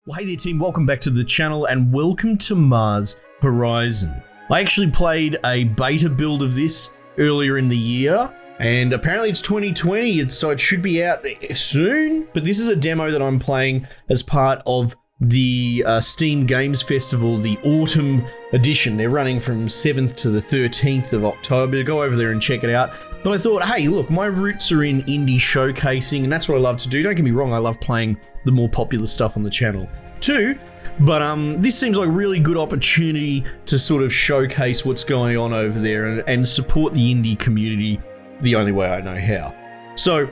Well, hey there team, welcome back to the channel and welcome to Mars Horizon. I actually played a beta build of this earlier in the year and apparently it's 2020, so it should be out soon, but this is a demo that I'm playing as part of the Steam Games Festival, the Autumn Edition. They're running from 7th to the 13th of October. Go over there and check it out. But I thought, hey, look, my roots are in indie showcasing, and that's what I love to do. Don't get me wrong, I love playing the more popular stuff on the channel too. But this seems like a really good opportunity to sort of showcase what's going on over there and support the indie community the only way I know how. So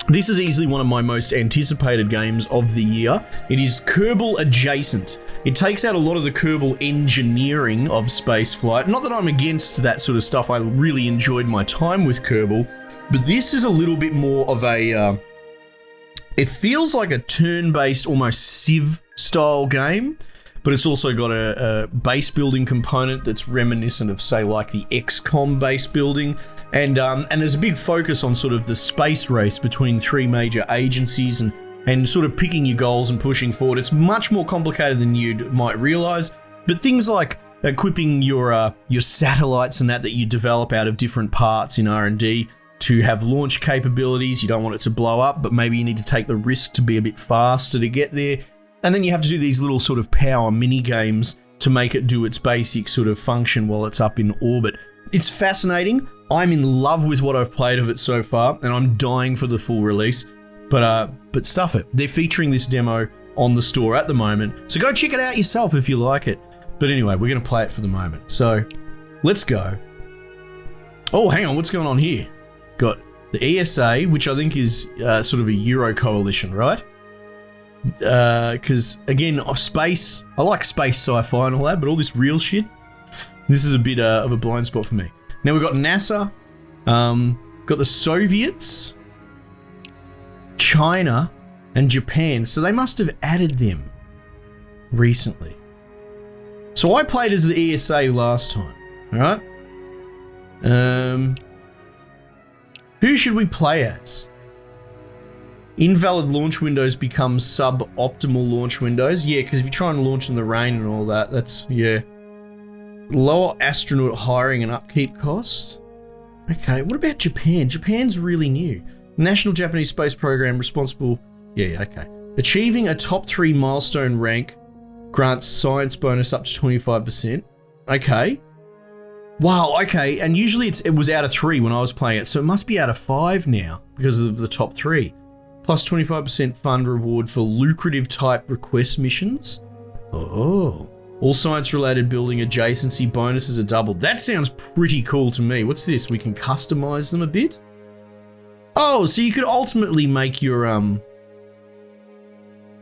this is easily one of my most anticipated games of the year. It is Kerbal adjacent. It takes out a lot of the Kerbal engineering of spaceflight. Not that I'm against that sort of stuff. I really enjoyed my time with Kerbal, but this is a little bit more of a, it feels like a turn-based, almost Civ style game, but it's also got a base building component that's reminiscent of, say, like the XCOM base building. And there's a big focus on sort of the space race between three major agencies and sort of picking your goals and pushing forward. It's much more complicated than you might realize, but things like equipping your satellites and that you develop out of different parts in R&D to have launch capabilities. You don't want it to blow up, but maybe you need to take the risk to be a bit faster to get there. And then you have to do these little sort of power mini games to make it do its basic sort of function while it's up in orbit. It's fascinating. I'm in love with what I've played of it so far, and I'm dying for the full release. But stuff it. They're featuring this demo on the store at the moment, so go check it out yourself if you like it. But anyway, we're going to play it for the moment. So let's go. Oh, hang on. What's going on here? Got the ESA, which I think is sort of a Euro coalition, right? Because, again, space, I like space sci-fi and all that, but all this real shit, this is a bit of a blind spot for me. Now we've got NASA, got the Soviets, China, and Japan. So they must have added them recently. So I played as the ESA last time, all right? Who should we play as? Invalid launch windows become suboptimal launch windows. Yeah, because if you try and launch in the rain and all that, that's, yeah. Lower astronaut hiring and upkeep cost. Okay, what about Japan? Japan's really new. National Japanese Space Program responsible. Yeah, okay. Achieving a top 3 milestone rank grants science bonus up to 25%. Okay. Wow, okay. And usually it was out of 3 when I was playing it, so it must be out of 5 now because of the top 3. Plus 25% fund reward for lucrative type request missions. Oh. All science-related building adjacency bonuses are doubled. That sounds pretty cool to me. What's this? We can customize them a bit? Oh, so you could ultimately make your,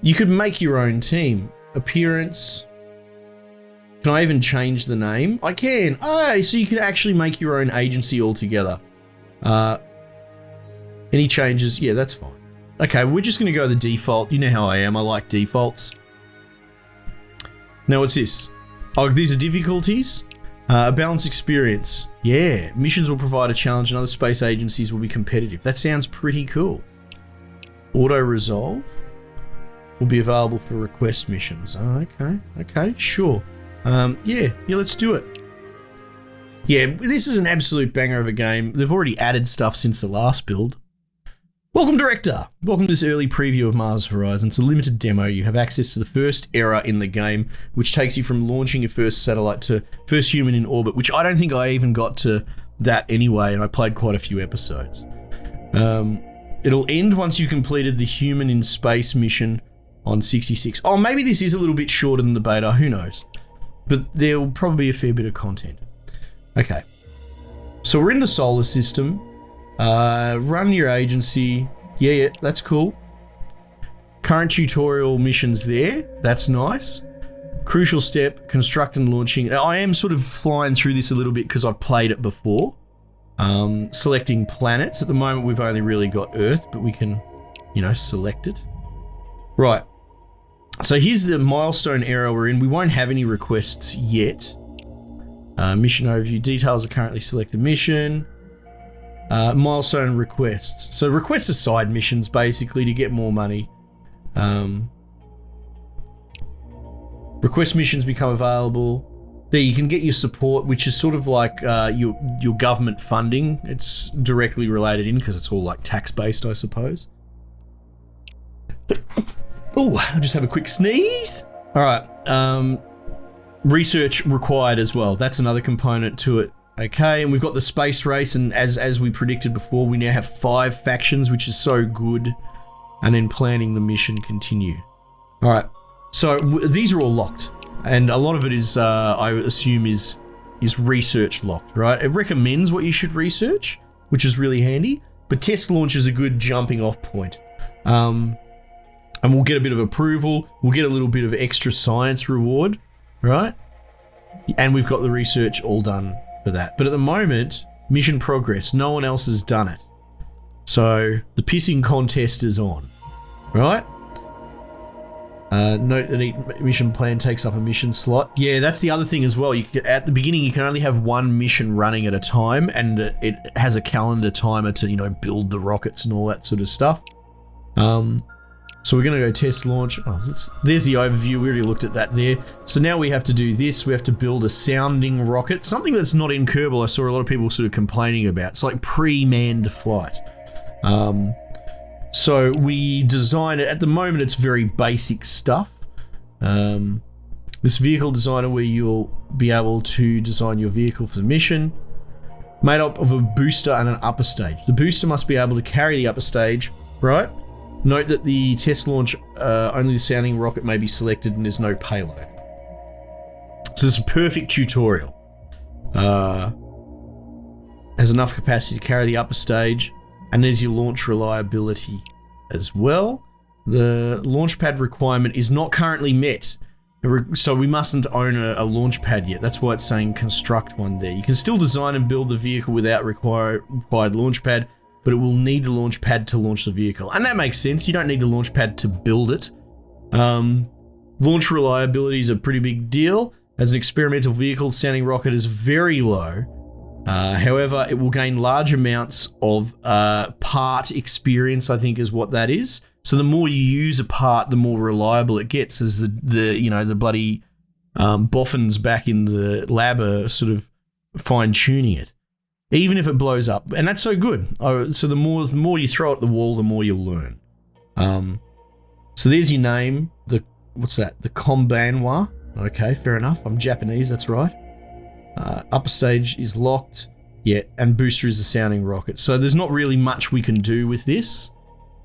you could make your own team. Appearance. Can I even change the name? I can. Oh, so you can actually make your own agency altogether. Any changes? Yeah, that's fine. Okay, we're just going to go the default. You know how I am. I like defaults. Now, what's this? Oh, these are difficulties. A balanced experience. Yeah, missions will provide a challenge and other space agencies will be competitive. That sounds pretty cool. Auto-resolve will be available for request missions. Oh, okay, sure. Yeah, let's do it. Yeah, this is an absolute banger of a game. They've already added stuff since the last build. Welcome, Director! Welcome to this early preview of Mars Horizon. It's a limited demo. You have access to the first era in the game, which takes you from launching your first satellite to first human in orbit, which I don't think I even got to that anyway, and I played quite a few episodes. It'll end once you completed the human in space mission on 66. Oh, maybe this is a little bit shorter than the beta, who knows? But there'll probably be a fair bit of content. Okay. So we're in the solar system. Run your agency. Yeah, that's cool. Current tutorial missions there. That's nice. Crucial step, construct and launching. Now, I am sort of flying through this a little bit because I've played it before. Selecting planets. At the moment, we've only really got Earth, but we can, select it. Right. So here's the milestone era we're in. We won't have any requests yet. Mission overview. Details are currently selected mission. Milestone requests. So requests are side missions basically to get more money. Request missions become available. There you can get your support, which is sort of like your government funding. It's directly related in because it's all like tax-based, I suppose. Oh, I'll just have a quick sneeze. All right. Research required as well. That's another component to it. Okay, and we've got the space race, and as we predicted before, we now have 5 factions, which is so good. And then planning the mission continue. All right, so these are all locked, and a lot of it is, I assume, is research locked, right? It recommends what you should research, which is really handy, but test launch is a good jumping off point. And we'll get a bit of approval, we'll get a little bit of extra science reward, right? And we've got the research all done for that. But at the moment, mission progress, no one else has done it. So the pissing contest is on, right? Note that each mission plan takes up a mission slot. Yeah, that's the other thing as well. At the beginning, you can only have one mission running at a time, and it has a calendar timer to, you know, build the rockets and all that sort of stuff. So we're going to go test launch. Oh, there's the overview. We already looked at that there. So now we have to do this. We have to build a sounding rocket, something that's not in Kerbal. I saw a lot of people sort of complaining about. It's like pre-manned flight. So we design it. At the moment, it's very basic stuff. This vehicle designer, where you'll be able to design your vehicle for the mission, made up of a booster and an upper stage. The booster must be able to carry the upper stage, right? Note that the test launch, only the sounding rocket may be selected and there's no payload. So this is a perfect tutorial. Has enough capacity to carry the upper stage, and there's your launch reliability as well. The launch pad requirement is not currently met, so we mustn't own a launch pad yet. That's why it's saying construct one there. You can still design and build the vehicle without required launch pad, but it will need the launch pad to launch the vehicle. And that makes sense. You don't need the launch pad to build it. Launch reliability is a pretty big deal. As an experimental vehicle, sounding rocket is very low. However, it will gain large amounts of part experience, I think is what that is. So the more you use a part, the more reliable it gets, as the bloody boffins back in the lab are sort of fine-tuning it. Even if it blows up, and that's so good. So the more you throw at the wall, the more you'll learn. So there's your name. What's that? The Kombanwa. Okay, fair enough. I'm Japanese, that's right. Upper stage is locked. Yeah, and booster is the sounding rocket. So there's not really much we can do with this,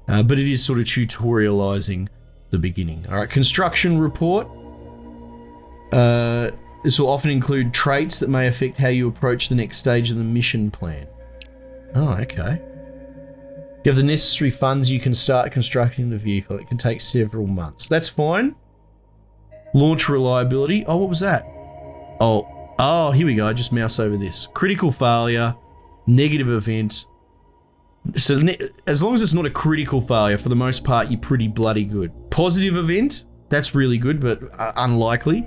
but it is sort of tutorializing the beginning. All right, construction report. This will often include traits that may affect how you approach the next stage of the mission plan. Oh, okay. If you have the necessary funds, you can start constructing the vehicle. It can take several months. That's fine. Launch reliability. Oh, what was that? Oh, here we go. I just mouse over this. Critical failure, negative event. So as long as it's not a critical failure, for the most part, you're pretty bloody good. Positive event, that's really good, but unlikely.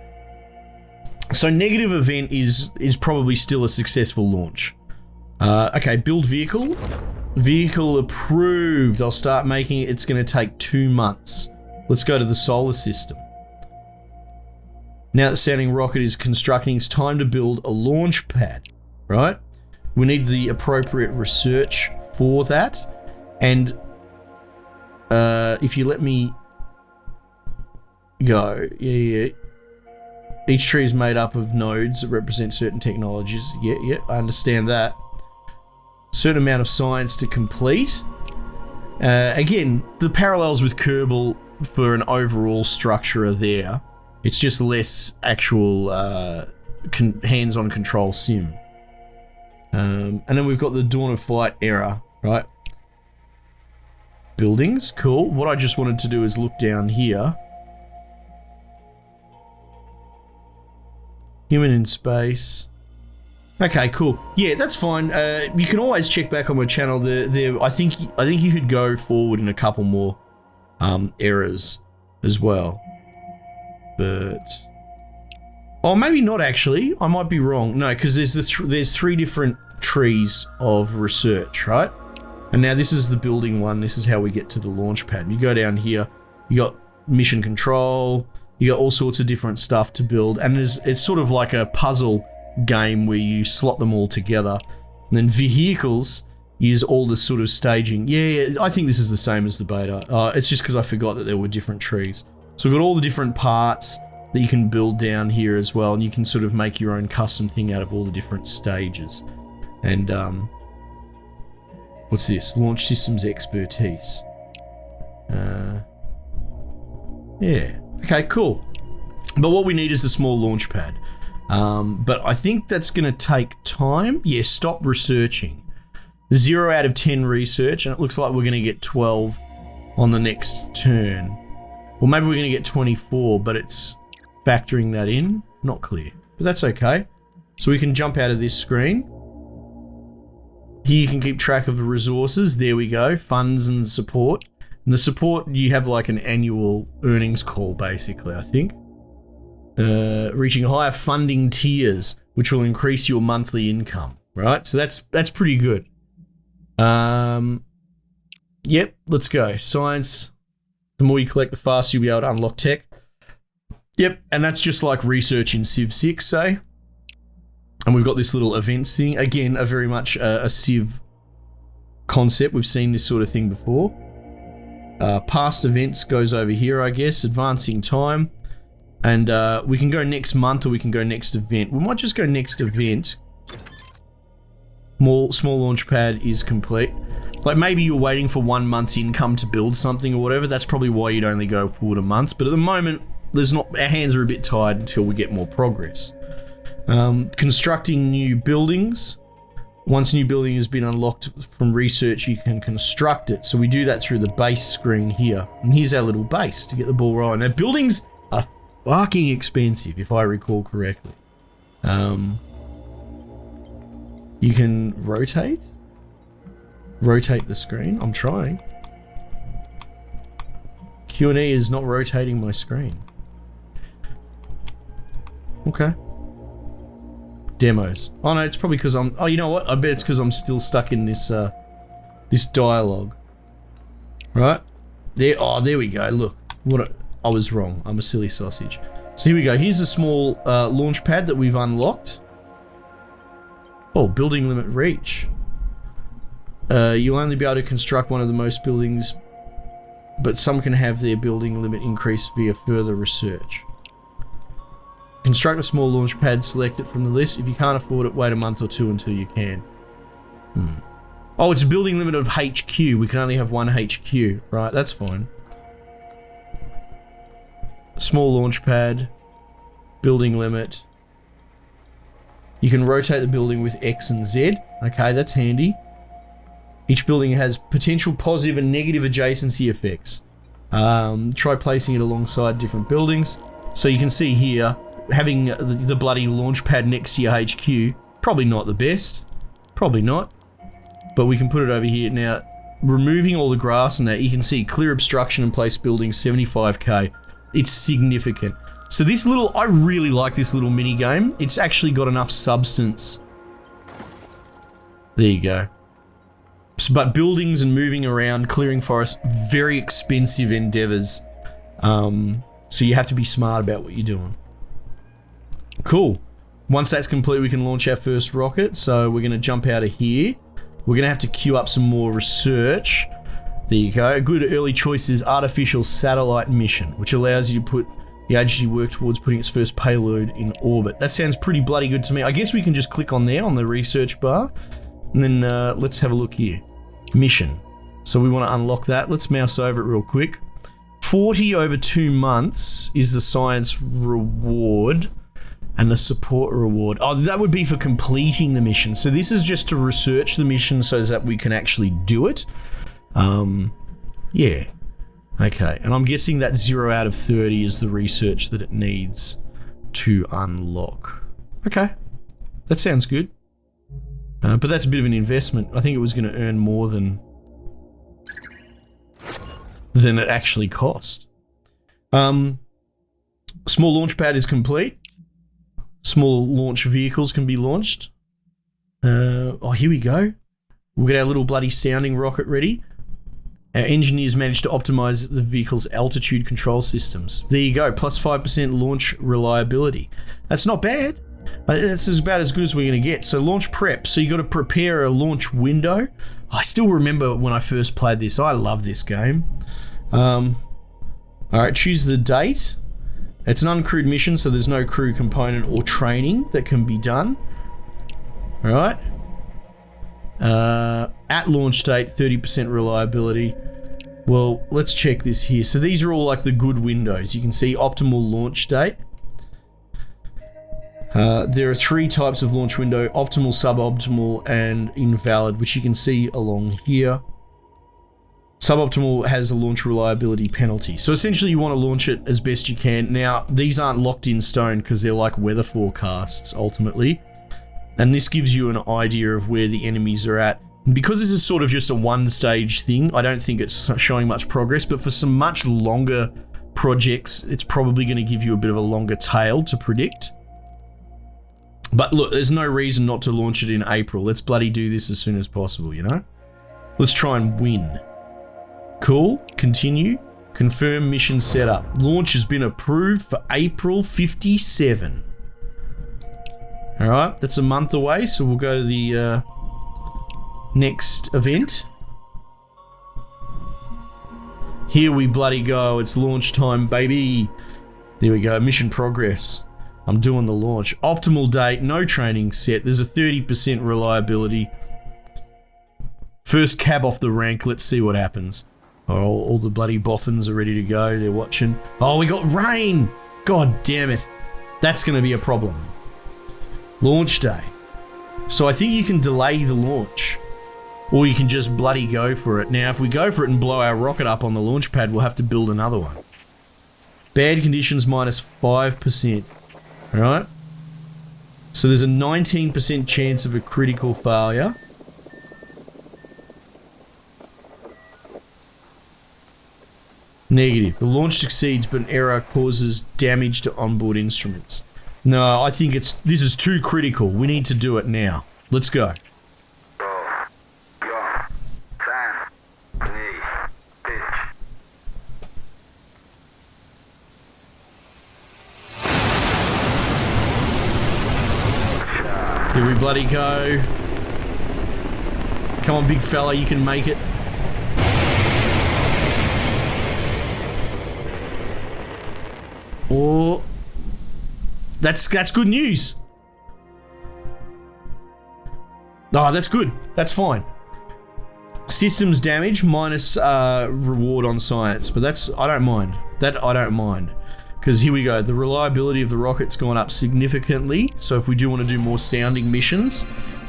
So negative event is probably still a successful launch. Okay, build vehicle. Vehicle approved. I'll start making it. It's going to take 2 months. Let's go to the solar system. Now that sounding rocket is constructing, it's time to build a launch pad, right? We need the appropriate research for that. And if you let me go, yeah. Each tree is made up of nodes that represent certain technologies. Yeah, I understand that. Certain amount of science to complete. Again, the parallels with Kerbal for an overall structure are there. It's just less actual hands-on control sim. And then we've got the Dawn of Flight era, right? Buildings, cool. What I just wanted to do is look down here. Human in space. Okay, cool. Yeah, that's fine. You can always check back on my channel. I think you could go forward in a couple more eras as well. But maybe not actually. I might be wrong. No, because there's 3 different trees of research, right? And now this is the building one. This is how we get to the launch pad. You go down here. You got mission control, You got all sorts of different stuff to build, and it's sort of like a puzzle game where you slot them all together. And then vehicles is all the sort of staging. Yeah, I think this is the same as the beta. It's just because I forgot that there were different trees. So we've got all the different parts that you can build down here as well, and you can sort of make your own custom thing out of all the different stages. And what's this? Launch systems expertise. Yeah. Okay, cool. But what we need is a small launch pad. But I think that's going to take time. Yeah, stop researching. 0 out of 10 research, and it looks like we're going to get 12 on the next turn. Well, maybe we're going to get 24, but it's factoring that in. Not clear, but that's okay. So we can jump out of this screen. Here you can keep track of the resources. There we go. Funds and support. And the support, you have like an annual earnings call, basically, I think. Reaching higher funding tiers, which will increase your monthly income, right? So that's pretty good. Yep, let's go. Science. The more you collect, the faster you'll be able to unlock tech. Yep, and that's just like research in Civ 6, say. And we've got this little events thing. Again, a very much a Civ concept. We've seen this sort of thing before. Past events goes over here, I guess. Advancing time. And we can go next month or we can go next event. We might just go next event. Small launch pad is complete. Like maybe you're waiting for 1 month's income to build something or whatever. That's probably why you'd only go forward a month. But at the moment, our hands are a bit tied until we get more progress. Constructing new buildings. Once a new building has been unlocked from research, you can construct it. So we do that through the base screen here. And here's our little base to get the ball rolling. Now buildings are fucking expensive, if I recall correctly. You can rotate the screen. I'm trying. Q&E is not rotating my screen. Okay. Demos. Oh no, it's probably because I'm... Oh, you know what? I bet it's because I'm still stuck in this this dialogue. Right? There. Oh, there we go. Look. I was wrong. I'm a silly sausage. So here we go. Here's a small launch pad that we've unlocked. Oh, building limit reach. You'll only be able to construct one of the most buildings, but some can have their building limit increased via further research. Construct a small launch pad, select it from the list. If you can't afford it, wait a month or two until you can. Oh, it's a building limit of HQ. We can only have one HQ. Right, that's fine. Small launch pad. Building limit. You can rotate the building with X and Z. Okay, that's handy. Each building has potential positive and negative adjacency effects. Try placing it alongside different buildings. So you can see here, having the bloody launch pad next to your HQ, probably not the best. Probably not. But we can put it over here. Now, removing all the grass and that, you can see clear obstruction and place buildings 75k. It's significant. So this little, I really like this little mini game. It's actually got enough substance. There you go. But buildings and moving around, clearing forests, very expensive endeavors. So you have to be smart about what you're doing. Cool. Once that's complete, we can launch our first rocket. So we're going to jump out of here. We're going to have to queue up some more research. There you go. A good early choice is artificial satellite mission, which allows you to put the agency work towards putting its first payload in orbit. That sounds pretty bloody good to me. I guess we can just click on there on the research bar. And then let's have a look here. Mission. So we want to unlock that. Let's mouse over it real quick. 40 over 2 months is the science reward and the support reward. Oh, that would be for completing the mission. So this is just to research the mission so that we can actually do it. Yeah. Okay. And I'm guessing that 0 out of 30 is the research that it needs to unlock. Okay. That sounds good. But that's a bit of an investment. I think it was going to earn more than it actually cost. Small launch pad is complete. Small launch vehicles can be launched. Oh, here we go. We'll get our little bloody sounding rocket ready. Our engineers managed to optimize the vehicle's altitude control systems. There you go, plus 5% launch reliability. That's not bad. That's about as good as we're going to get. So launch prep. So you got to prepare a launch window. I still remember when I first played this. I love this game. All right, choose the date. It's an uncrewed mission, so there's no crew component or training that can be done. All right. At launch date, 30% reliability. Well, let's check this here. So these are all like the good windows. You can see optimal launch date. There are 3 types of launch window: optimal, suboptimal, and invalid, which you can see along here. Suboptimal has a launch reliability penalty. So essentially you want to launch it as best you can. Now, these aren't locked in stone because they're like weather forecasts ultimately. And this gives you an idea of where the enemies are at. And because this is sort of just a one-stage thing, I don't think it's showing much progress, but for some much longer projects, it's probably going to give you a bit of a longer tail to predict. But look, there's no reason not to launch it in April. Let's bloody do this as soon as possible, you know? Let's try and win. Cool. Continue. Confirm mission setup. Launch has been approved for April 57. Alright, that's a month away, so we'll go to the next event. Here we bloody go. It's launch time, baby. There we go. Mission progress. I'm doing the launch. Optimal date, no training set. There's a 30% reliability. First cab off the rank. Let's see what happens. Oh, all the bloody boffins are ready to go. They're watching. Oh, we got rain. God damn it. That's going to be a problem. Launch day. So I think you can delay the launch. Or you can just bloody go for it. Now, if we go for it and blow our rocket up on the launch pad, we'll have to build another one. Bad conditions minus 5%. Alright? So there's a 19% chance of a critical failure. Negative. The launch succeeds, but an error causes damage to onboard instruments. No, I think this is too critical. We need to do it now. Let's go. Here we bloody go. Come on, big fella, you can make it. Oh, that's good news. Oh, that's good. That's fine. Systems damage minus reward on science, but I don't mind. That I don't mind. Because here we go, the reliability of the rocket's gone up significantly, so if we do want to do more sounding missions,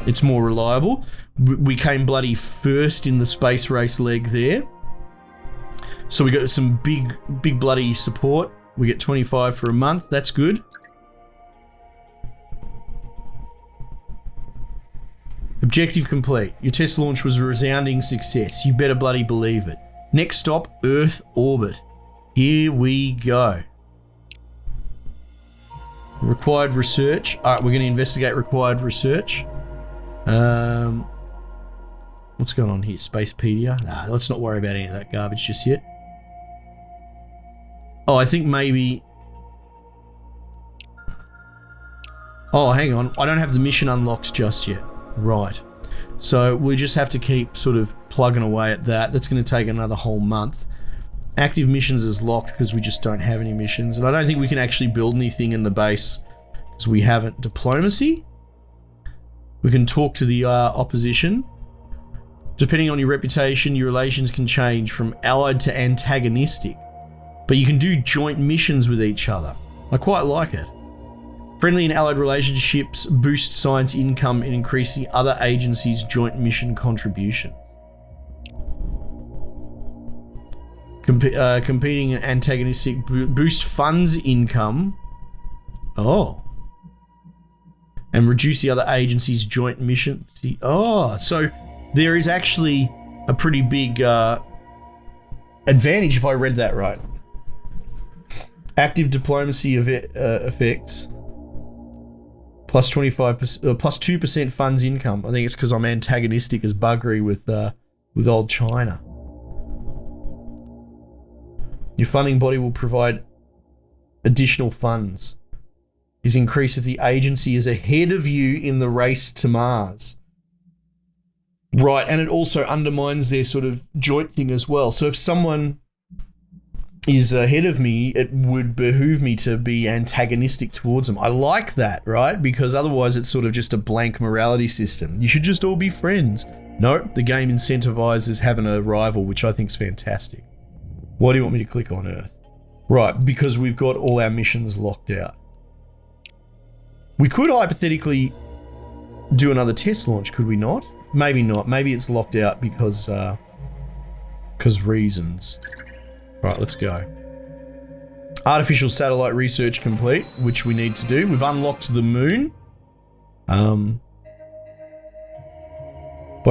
it's more reliable. We came bloody first in the space race leg there. So we got some big bloody support. We get 25 for a month, that's good. Objective complete. Your test launch was a resounding success. You better bloody believe it. Next stop, Earth orbit. Here we go. Required research. Alright, we're going to investigate required research. What's going on here? Spacepedia? Nah, let's not worry about any of that garbage just yet. Oh, I think maybe... Oh, hang on. I don't have the mission unlocked just yet. Right. So we just have to keep sort of plugging away at that. That's going to take another whole month. Active missions is locked because we just don't have any missions. And I don't think we can actually build anything in the base because we haven't. Diplomacy? We can talk to the opposition. Depending on your reputation, your relations can change from allied to antagonistic. But you can do joint missions with each other. I quite like it. Friendly and allied relationships boost science income and increase the other agency's joint mission contribution. Competing and antagonistic boost funds income. Oh. And reduce the other agency's joint mission. Oh, so there is actually a pretty big advantage if I read that right. Active diplomacy effects. Plus 25%, plus 2% funds income. I think it's because I'm antagonistic as buggery with old China. Your funding body will provide additional funds. Is increased if the agency is ahead of you in the race to Mars. Right, and it also undermines their sort of joint thing as well. So if someone is ahead of me, it would behoove me to be antagonistic towards them. I like that, right? Because otherwise it's sort of just a blank morality system. You should just all be friends. No, the game incentivizes having a rival, which I think is fantastic. Why do you want me to click on Earth? Right, because we've got all our missions locked out. We could hypothetically do another test launch, could we not? Maybe not. Maybe it's locked out because reasons. Right, let's go. Artificial satellite research complete, which we need to do. We've unlocked the moon. By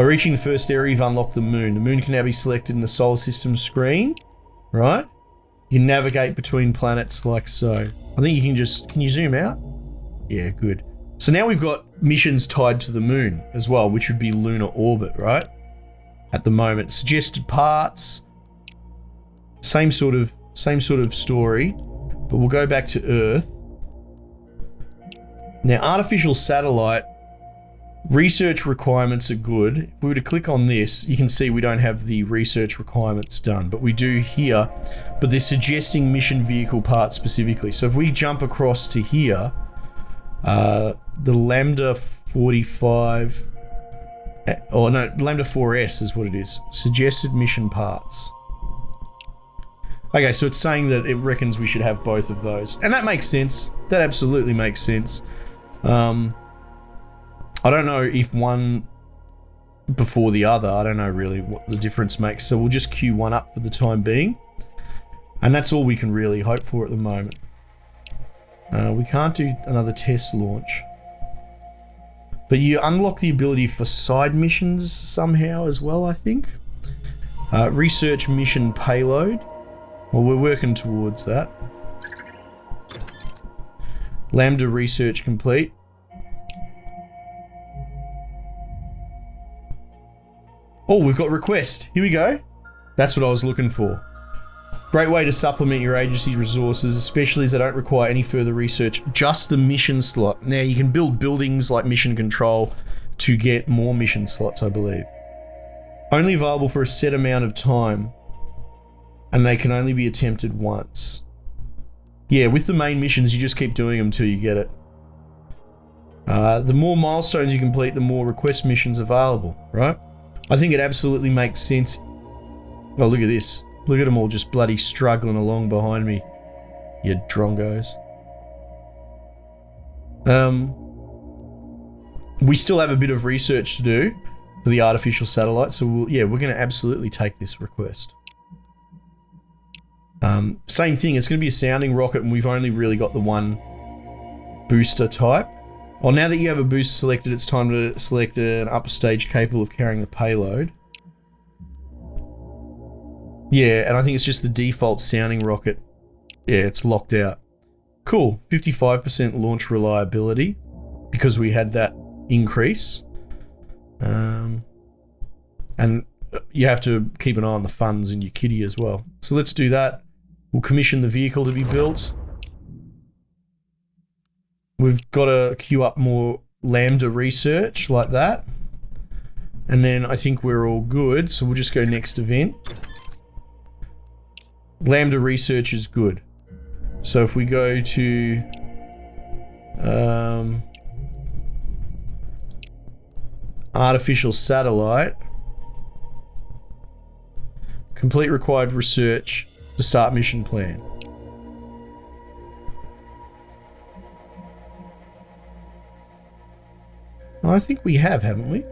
reaching the first area, you've unlocked the moon. The moon can now be selected in the solar system screen, right? You can navigate between planets like so. I think you can just, can you zoom out? Yeah, good. So now we've got missions tied to the moon as well, which would be lunar orbit, right? At the moment, suggested parts, same sort of story, but we'll go back to Earth. Now, artificial satellite research requirements are good. If we were to click on this, you can see we don't have the research requirements done, but we do here, but they're suggesting mission vehicle parts specifically. So if we jump across to here, the Lambda 45, or no, Lambda 4S is what it is. Suggested mission parts. Okay, so it's saying that it reckons we should have both of those. And that makes sense. That absolutely makes sense. I don't know if one before the other, I don't know really what the difference makes. So we'll just queue one up for the time being. And that's all we can really hope for at the moment. We can't do another test launch. But you unlock the ability for side missions somehow as well, I think. Research mission payload. Well, we're working towards that. Lambda research complete. Oh, we've got request. Here we go. That's what I was looking for. Great way to supplement your agency's resources, especially as they don't require any further research, just the mission slot. Now, you can build buildings like mission control to get more mission slots, I believe. Only available for a set amount of time, and they can only be attempted once. Yeah, with the main missions, you just keep doing them till you get it. The more milestones you complete, the more request missions available, right? I think it absolutely makes sense. Oh, look at this. Look at them all just bloody struggling along behind me. You drongos. We still have a bit of research to do for the artificial satellite, so we're going to absolutely take this request. Same thing, it's going to be a sounding rocket, and we've only really got the one booster type. Well, now that you have a booster selected, it's time to select an upper stage capable of carrying the payload. Yeah, and I think it's just the default sounding rocket. Yeah, it's locked out. Cool, 55% launch reliability because we had that increase. And you have to keep an eye on the funds in your kitty as well. So let's do that. We'll commission the vehicle to be built. We've got to queue up more Lambda research like that. And then I think we're all good. So we'll just go next event. Lambda research is good. So if we go to artificial satellite, complete required research to start mission plan. I think we have, haven't we?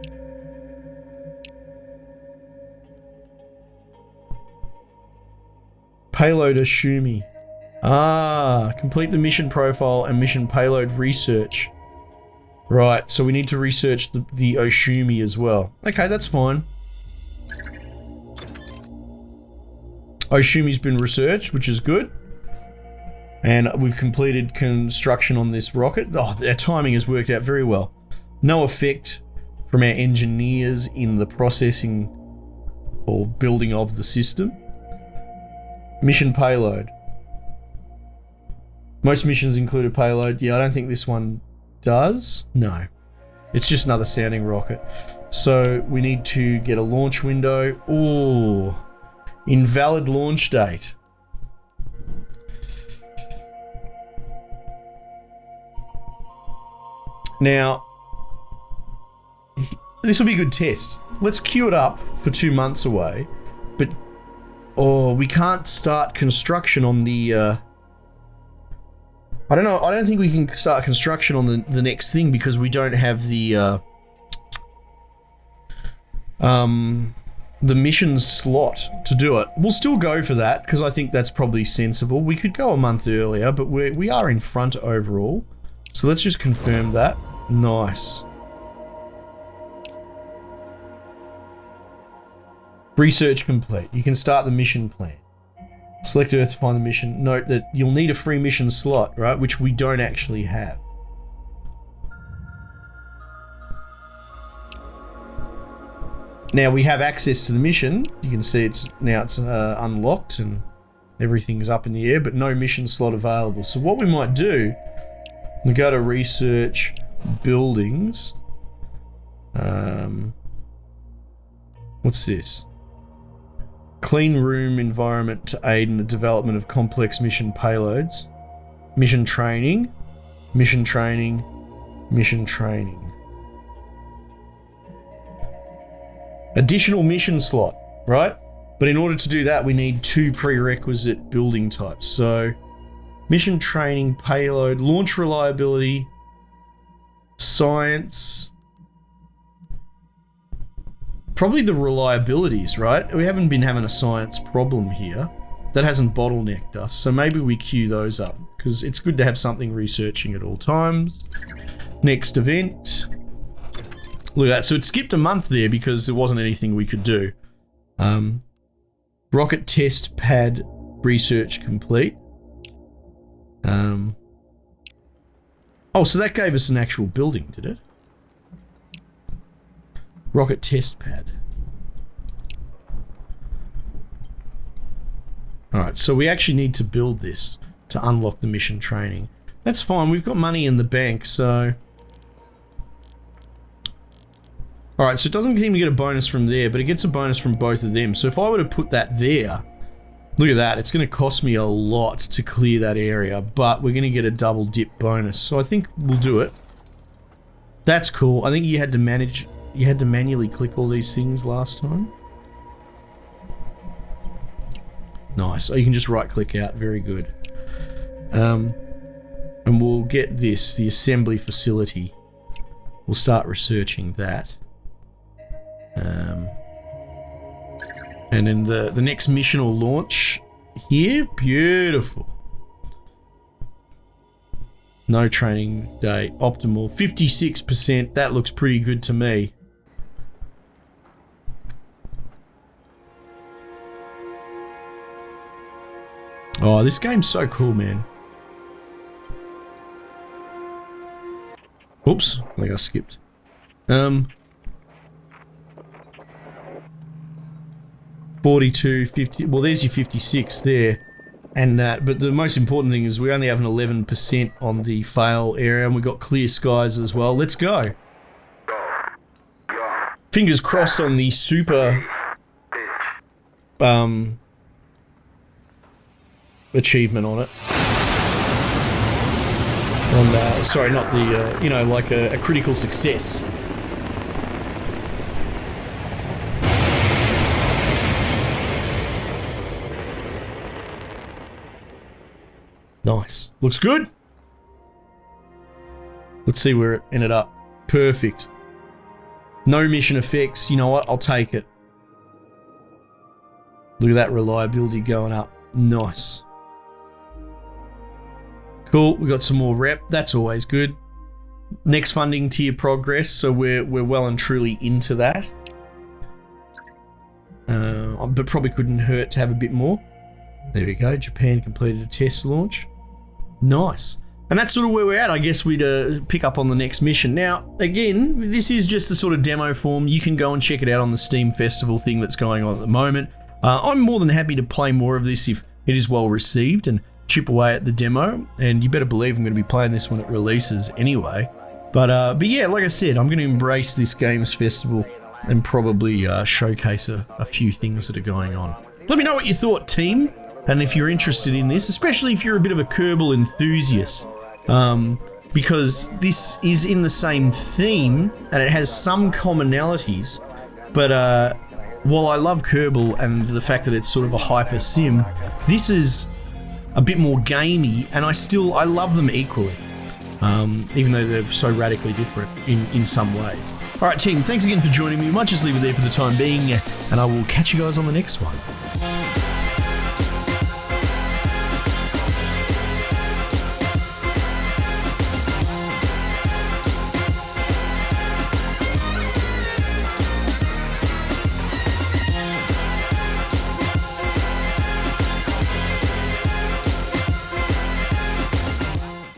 Payload Ashumi. Complete the mission profile and mission payload research. Right, so we need to research the Oshumi as well. Okay, that's fine. Oshumi's been researched, which is good. And we've completed construction on this rocket. Oh, our timing has worked out very well. No effect from our engineers in the processing or building of the system. Mission payload. Most missions include a payload. Yeah, I don't think this one does. No. It's just another sounding rocket. So we need to get a launch window. Ooh. Invalid launch date. Now, this will be a good test. Let's queue it up for 2 months away, but we can't start construction on the I don't know. I don't think we can start construction on the next thing because we don't have the mission slot to do it. We'll still go for that because I think that's probably sensible. We could go a month earlier, but we are in front overall. So let's just confirm that. Nice. Research complete. You can start the mission plan. Select Earth to find the mission. Note that you'll need a free mission slot, right? Which we don't actually have. Now we have access to the mission. You can see it's unlocked and everything's up in the air, but no mission slot available. So what we might do, we go to research buildings. What's this? Clean room environment to aid in the development of complex mission payloads. Mission training. Mission training. Mission training. Additional mission slot, right? But in order to do that, we need 2 prerequisite building types. So, mission training, payload, launch reliability, science. Probably the reliabilities, right? We haven't been having a science problem here. That hasn't bottlenecked us, so maybe we queue those up because it's good to have something researching at all times. Next event. Look at that. So it skipped a month there because there wasn't anything we could do. Rocket test pad research complete. Oh, so that gave us an actual building, did it? Rocket test pad. Alright, so we actually need to build this to unlock the mission training. That's fine, we've got money in the bank, so... Alright, so it doesn't even get a bonus from there, but it gets a bonus from both of them. So if I were to put that there, look at that, it's going to cost me a lot to clear that area, but we're going to get a double dip bonus. So I think we'll do it. That's cool. I think you had to manually click all these things last time. Nice. Oh, you can just right click out. Very good. And we'll get this, the assembly facility. We'll start researching that. And then the next mission will launch here. Beautiful. No training date. Optimal. 56%. That looks pretty good to me. Oh, this game's so cool, man. Oops, I think I skipped. 42, 50, well there's your 56 there. And but the most important thing is we only have an 11% on the fail area and we've got clear skies as well. Let's go. Fingers crossed on the super achievement on it. On sorry, not the you know, like a critical success. Nice. Looks good. Let's see where it ended up. Perfect. No mission effects. You know what? I'll take it. Look at that reliability going up. Nice. Cool. We got some more rep. That's always good. Next funding tier progress. So we're well and truly into that. But probably couldn't hurt to have a bit more. There we go. Japan completed a test launch. Nice. And that's sort of where we're at. I guess we'd pick up on the next mission. Now, again, this is just a sort of demo form. You can go and check it out on the Steam Festival thing that's going on at the moment. I'm more than happy to play more of this if it is well received, and chip away at the demo. And you better believe I'm going to be playing this when it releases anyway. But yeah, like I said, I'm going to embrace this Games Festival and probably showcase a few things that are going on. Let me know what you thought, team, and if you're interested in this, especially if you're a bit of a Kerbal enthusiast, because this is in the same theme and it has some commonalities, but while I love Kerbal and the fact that it's sort of a hyper sim, this is a bit more gamey, and I love them equally. Even though they're so radically different in some ways. Alright team, thanks again for joining me. We might just leave it there for the time being, and I will catch you guys on the next one.